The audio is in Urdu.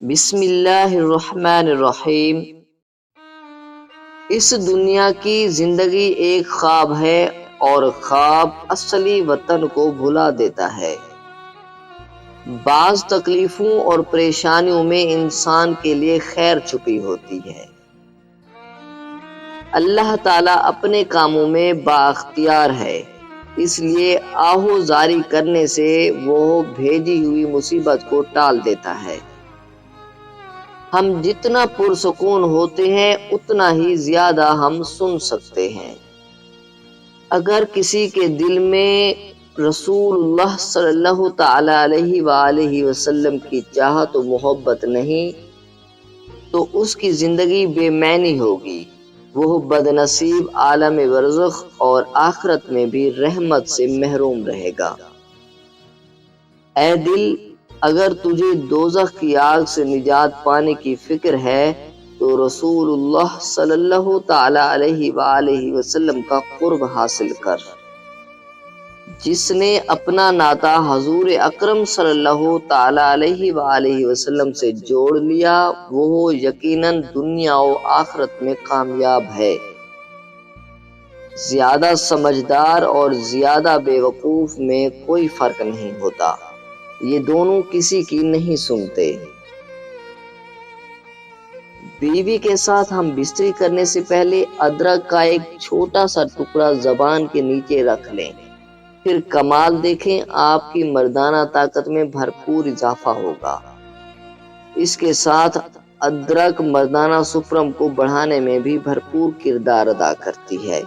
بسم اللہ الرحمن الرحیم۔ اس دنیا کی زندگی ایک خواب ہے اور خواب اصلی وطن کو بھلا دیتا ہے۔ بعض تکلیفوں اور پریشانیوں میں انسان کے لیے خیر چھپی ہوتی ہے۔ اللہ تعالیٰ اپنے کاموں میں بااختیار ہے، اس لیے آہو زاری کرنے سے وہ بھیجی ہوئی مصیبت کو ٹال دیتا ہے۔ ہم جتنا پرسکون ہوتے ہیں اتنا ہی زیادہ ہم سن سکتے ہیں۔ اگر کسی کے دل میں رسول اللہ صلی اللہ تعالی علیہ وآلہ وسلم کی چاہت و محبت نہیں تو اس کی زندگی بے معنی ہوگی، وہ بد نصیب عالم برزخ اور آخرت میں بھی رحمت سے محروم رہے گا۔ اے دل، اگر تجھے دوزخ کی آگ سے نجات پانے کی فکر ہے تو رسول اللہ صلی اللہ تعالی علیہ وآلہ وسلم کا قرب حاصل کر۔ جس نے اپنا ناطہ حضور اکرم صلی اللہ تعالی علیہ وآلہ وسلم سے جوڑ لیا، وہ یقیناً دنیا و آخرت میں کامیاب ہے۔ زیادہ سمجھدار اور زیادہ بے وقوف میں کوئی فرق نہیں ہوتا، یہ دونوں کسی کی نہیں سنتے۔ بیوی کے ساتھ ہم بستری کرنے سے پہلے ادرک کا ایک چھوٹا سا ٹکڑا زبان کے نیچے رکھ لیں، پھر کمال دیکھیں، آپ کی مردانہ طاقت میں بھرپور اضافہ ہوگا۔ اس کے ساتھ ادرک مردانہ سپرم کو بڑھانے میں بھی بھرپور کردار ادا کرتی ہے۔